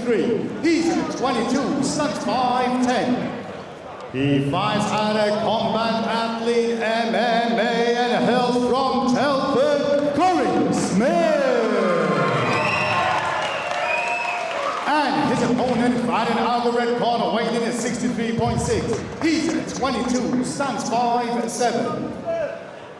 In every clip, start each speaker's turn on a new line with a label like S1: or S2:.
S1: 63. He's 22, stands 5'10". He fights at a combat athlete, MMA and health from Telford, Corin Smith. And his opponent fighting out of the red corner, weighing in at 63.6. He's 22, stands 5'7".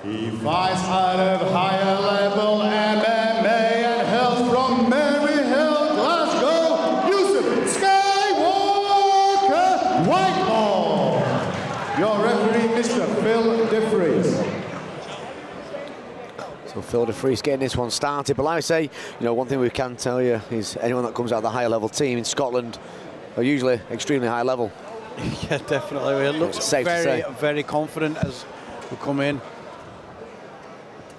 S1: He fights out of higher level MMA and health from Maryhill, Glasgow, Youcef Skywalker Whitelaw. Your referee, Mr. Phil DeFries.
S2: So Phil DeFries getting this one started. But like I say, one thing we can tell you is anyone that comes out of the higher level team in Scotland are usually extremely high level.
S3: Yeah, definitely. It looks very confident as we come in.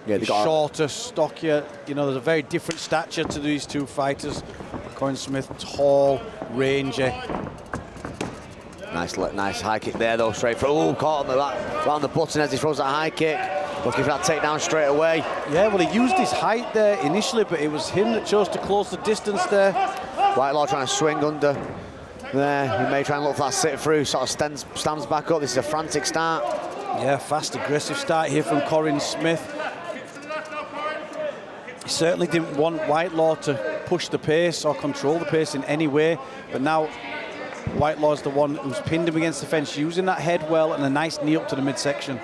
S2: Yeah, they got
S3: shorter, stockier. There's a very different stature to these two fighters. Corin Smith, tall, rangy.
S2: Nice high kick there, though, straight through. Oh, caught on around the button as he throws that high kick. Looking for that takedown straight away.
S3: Yeah, well, he used his height there initially, but it was him that chose to close the distance there.
S2: Whitelaw trying to swing under there. He may try and look for that sit through, sort of stands back up. This is a frantic start.
S3: Yeah, fast, aggressive start here from Corin Smith. He certainly didn't want Whitelaw to push the pace or control the pace in any way, but now Whitelaw's the one who's pinned him against the fence, using that head well and a nice knee up to the midsection.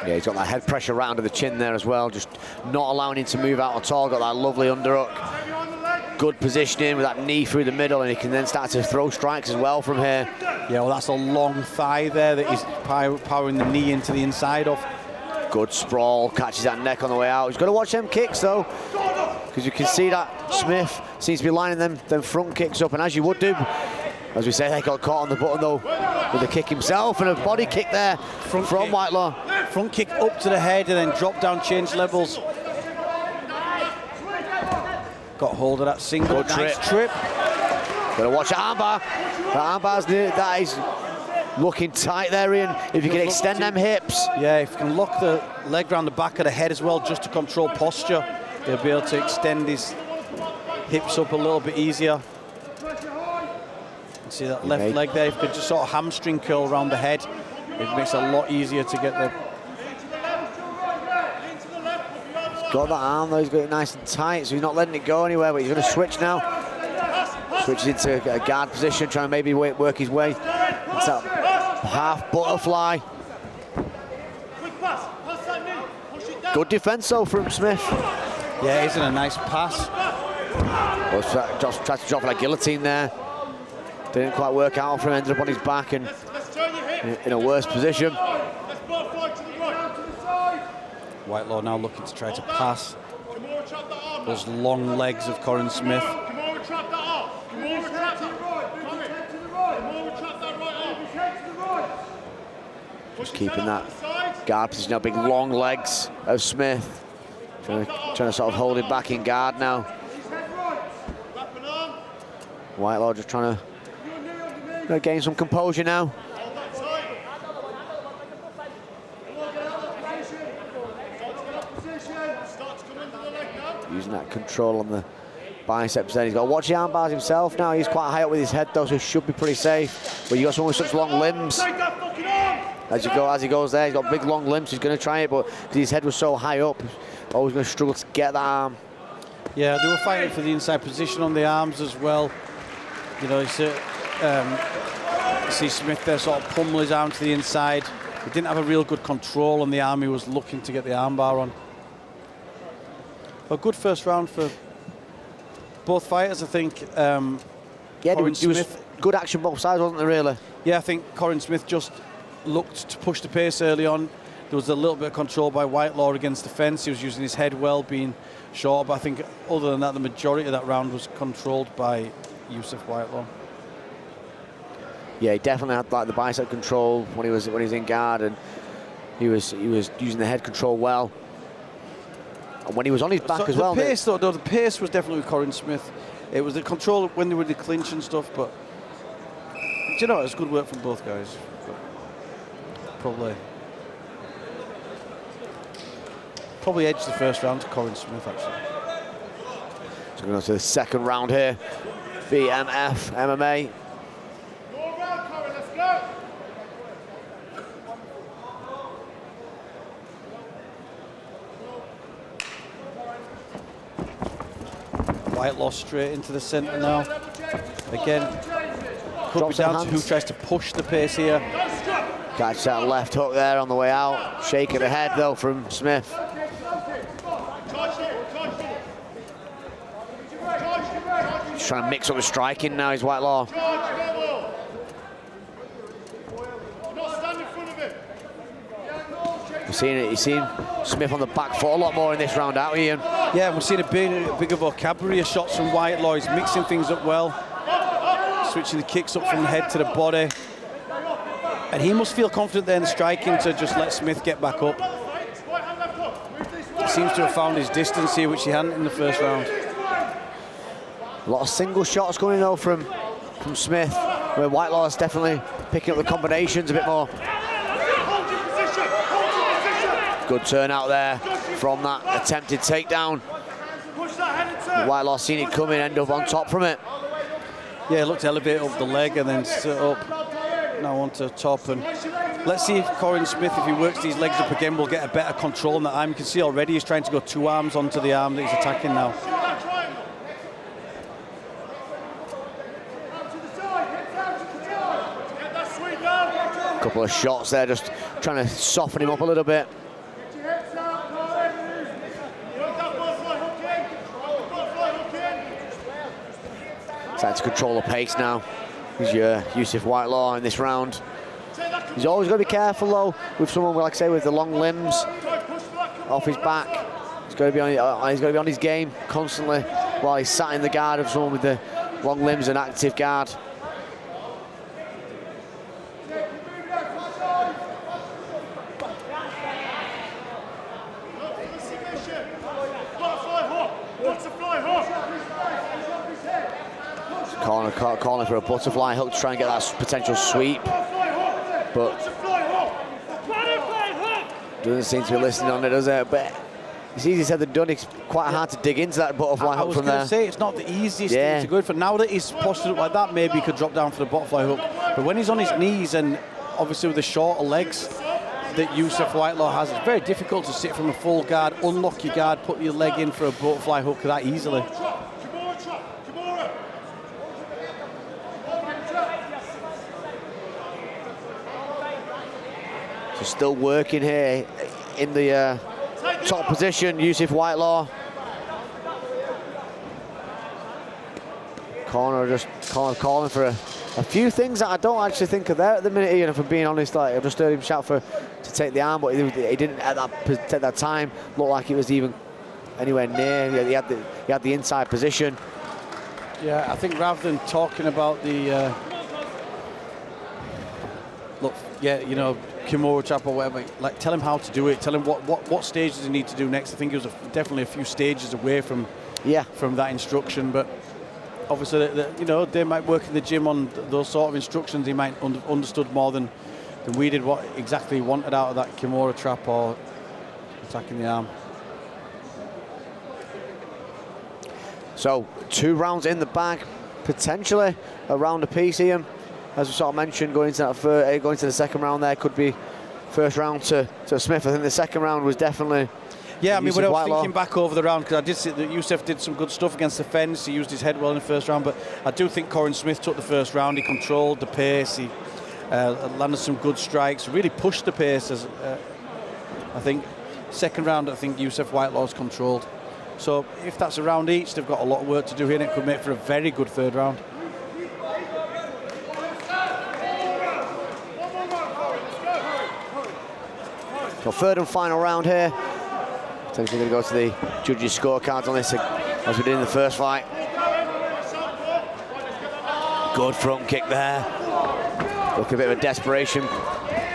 S2: Yeah, he's got that head pressure right under the chin there as well, just not allowing him to move out at all. Got that lovely underhook. Good positioning with that knee through the middle, and he can then start to throw strikes as well from here.
S3: Yeah, well, that's a long thigh there that he's powering the knee into the inside of.
S2: Good sprawl, catches that neck on the way out. He's got to watch them kicks, though, because you can see that Smith seems to be lining them front kicks up, and as you would do, as we say, they got caught on the button, though, with the kick himself, and a body kick there from Whitelaw.
S3: Front kick up to the head, and then drop down, change levels. Got hold of that single, nice trip.
S2: Got to watch that armbar. That is looking tight there, Ian. If you can extend them hips.
S3: Yeah, if you can lock the leg around the back of the head as well, just to control posture, they'll be able to extend his hips up a little bit easier. See that left leg there, if you could just sort of hamstring curl around the head, it makes it a lot easier to get the...
S2: He's got that arm though, he's got it nice and tight, so he's not letting it go anywhere, but he's going to switch now. Switches into a guard position, trying to maybe work his way. It's that half butterfly. Good defense though from Smith.
S3: Yeah, he's in a nice pass.
S2: Just tried to drop like guillotine there. Didn't quite work out for him, ended up on his back and in a worse position.
S3: Whitelaw now looking to try to pass those long legs of Corin Smith.
S2: Just keeping that guard position, now big long legs of Smith. Trying to sort of hold it back in guard now. Whitelaw just trying to gain some composure now. Using that control on the biceps there. He's got to watch the arm bars himself now. He's quite high up with his head though, so he should be pretty safe. But you got someone with such long limbs. As he goes there, he's got big long limbs. He's going to try it, but because his head was so high up, he's always going to struggle to get that arm.
S3: Yeah, they were fighting for the inside position on the arms as well. You see Smith there sort of pummel his arm to the inside. He didn't have a real good control on the arm. He was looking to get the arm bar on. A good first round for both fighters, I think.
S2: Yeah, there was good action both sides, wasn't there, really?
S3: Yeah, I think Corin Smith just looked to push the pace early on. There was a little bit of control by Whitelaw against the fence. He was using his head well, being short, but I think other than that, the majority of that round was controlled by Youcef Whitelaw.
S2: Yeah, he definitely had like the bicep control when he was in guard, and he was using the head control well. And when he was on his back as well.
S3: The pace, though, the pace was definitely with Corin Smith. It was the control when they were the clinch and stuff, but do you know, it was good work from both guys. But probably edged the first round to Corin Smith, actually.
S2: So we're going to the second round here. BMF MMA.
S1: Go around, Corin, let's go.
S3: Whitelaw straight into the centre now. Again, could be down to who tries to push the pace here.
S2: Catch that left hook there on the way out. Shake of the head though from Smith. He's trying to mix up the striking now, he's Whitelaw. You've seen Smith on the back foot a lot more in this round, out Ian.
S3: Yeah, we've seen a bigger vocabulary of shots from Whitelaw. He's mixing things up well, switching the kicks up from the head to the body. And he must feel confident there in the striking to just let Smith get back up. He seems to have found his distance here, which he hadn't in the first round.
S2: A lot of single shots going though from Smith, where Whitelaw is definitely picking up the combinations a bit more. Good turnout there from that attempted takedown. Whitelaw seen it coming, end up on top from it.
S3: Yeah, looked to elevate up the leg and then sit up. Now onto top, and let's see if Corin Smith, if he works these legs up again, will get a better control on that arm. You can see already he's trying to go 2 arms onto the arm that he's attacking now.
S2: Couple of shots there, just trying to soften him up a little bit. Starting to control the pace now. He's your Youcef Whitelaw in this round. He's always got to be careful though with someone, like I say, with the long limbs off his back. He's got to be on his game constantly while he's sat in the guard of someone with the long limbs and active guard. Calling for a butterfly hook to try and get that potential sweep, but doesn't seem to be listening on it, does it? But it's easier said than done. It's quite hard to dig into that butterfly hook from there.
S3: I was going to say, it's not the easiest thing to go for. Now that he's postured up like that, maybe he could drop down for the butterfly hook. But when he's on his knees and obviously with the shorter legs that Youcef Whitelaw has, it's very difficult to sit from a full guard, unlock your guard, put your leg in for a butterfly hook that easily.
S2: So still working here in the top position, Youcef Whitelaw. Corner just calling for a few things that I don't actually think are there at the minute, Ian, if I'm being honest. Like, I just heard him shout to take the arm, but he didn't at that time look like it was even anywhere near. He had the inside position.
S3: Yeah, I think rather than talking about the look, yeah, you know, Kimura trap or whatever, like, tell him how to do it. Tell him what stage does he need to do next. I think he was definitely a few stages away from that instruction, but obviously, you know, they might work in the gym on those sort of instructions. He might understood more than we did what exactly he wanted out of that Kimura trap or attacking the arm.
S2: So 2 rounds in the bag, potentially a round apiece, Ian. As we sort of mentioned, going into the second round there could be first round to Smith. I think the second round was definitely.
S3: Yeah, I mean, when I was thinking back over the round, because I did see that Youcef did some good stuff against the fence. He used his head well in the first round, but I do think Corin Smith took the first round. He controlled the pace. He landed some good strikes, really pushed the pace. I think second round, I think Youcef Whitelaw's controlled. So if that's a round each, they've got a lot of work to do here, and it could make for a very good third round.
S2: So third and final round here. Potentially going to go to the judges' scorecards on this as we did in the first fight. Good front kick there. Look, a bit of a desperation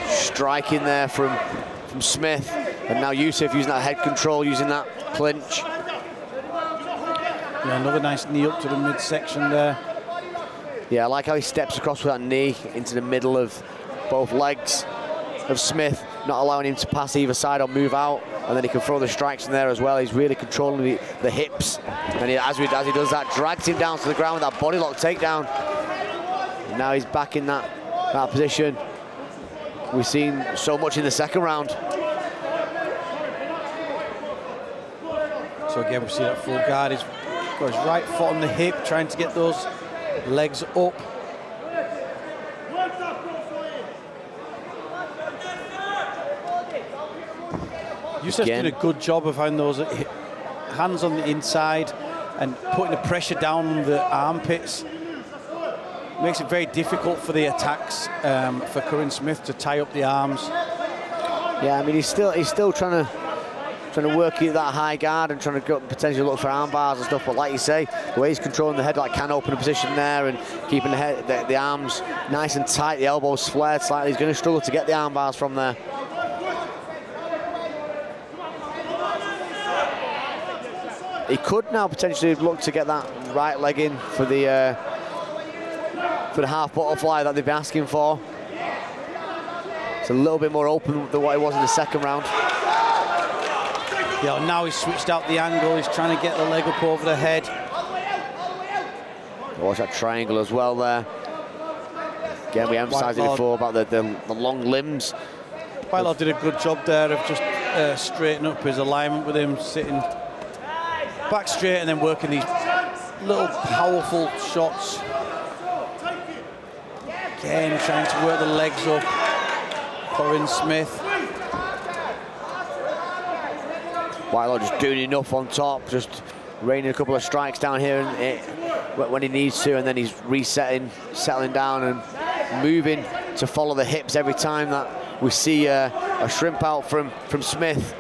S2: striking there from Smith, and now Youcef using that head control, using that clinch.
S3: Yeah, another nice knee up to the midsection there.
S2: Yeah, I like how he steps across with that knee into the middle of both legs of Smith, not allowing him to pass either side or move out. and then he can throw the strikes in there as well. He's really controlling the hips, and as he does that, drags him down to the ground with that body lock takedown. And now he's back in that position we've seen so much in the second round.
S3: So again, we see that full guard. He's got his right foot on the hip, trying to get those legs up. Youcef's doing a good job of having those hands on the inside and putting the pressure down on the armpits. Makes it very difficult for the attacks for Corin Smith to tie up the arms.
S2: Yeah, I mean, he's still trying to work at that high guard and trying to potentially look for arm bars and stuff. But like you say, the way he's controlling the head, like can open a position there and keeping the arms nice and tight, the elbows flared slightly. He's going to struggle to get the arm bars from there. He could now potentially look to get that right leg in for the half butterfly that they've been asking for. It's a little bit more open than what it was in the second round.
S3: Yeah, now he's switched out the angle. He's trying to get the leg up over the head.
S2: Watch that triangle as well there. Again, we emphasised it before about the long limbs.
S3: Whitelaw did a good job there of just straightening up his alignment with him, sitting back straight and then working these little powerful shots. Again, trying to work the legs up. Corin Smith.
S2: Whitelaw just doing enough on top, just raining a couple of strikes down here when he needs to, and then he's resetting, settling down and moving to follow the hips every time that we see a shrimp out from Smith.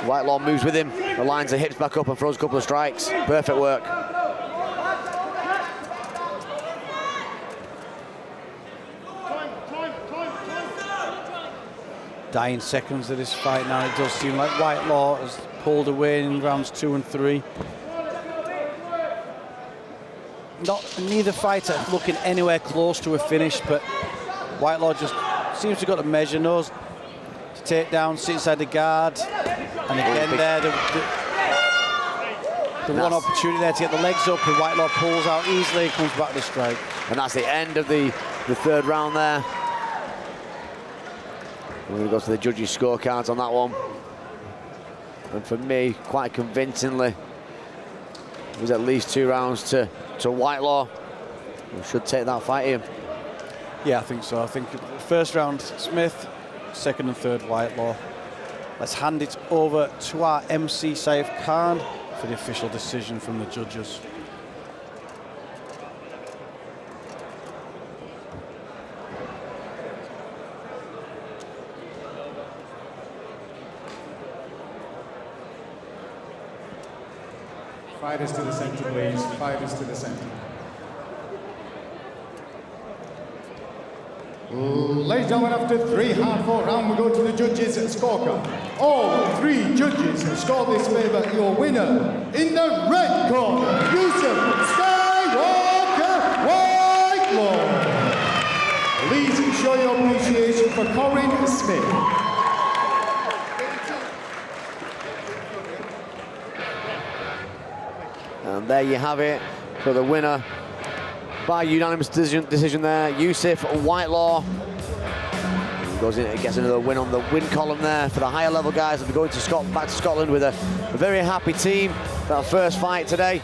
S2: Whitelaw moves with him, aligns the hips back up and throws a couple of strikes. Perfect work.
S3: Dying seconds of this fight now. It does seem like Whitelaw has pulled away in rounds 2 and 3. Neither fighter looking anywhere close to a finish, but Whitelaw just seems to have got the measure, knows to take down, sit inside the guard, and again there the one opportunity there to get the legs up, and Whitelaw pulls out easily, comes back to the strike.
S2: And that's the end of the third round there. We're going to go to the judges' scorecards on that one. And for me, quite convincingly, it was at least 2 rounds to Whitelaw. We should take that fight in.
S3: Yeah, I think so. I think first round, Smith, second and third, Whitelaw. Let's hand it over to our MC, Saif Khan, for the official decision from the judges.
S1: Fighters to the center, please. Fighters to the center. Ladies and gentlemen, after 3 hard-fought rounds, we go to the judges' scorecard. All 3 judges score this favour your winner. In the red corner, Youcef Skywalker Whitelaw. Please show your appreciation for Corin Smith.
S2: And there you have it. So the winner by unanimous decision there, Youcef Whitelaw. He goes in and gets another win on the win column there for the higher level guys. They'll be going to back to Scotland with a very happy team for our first fight today.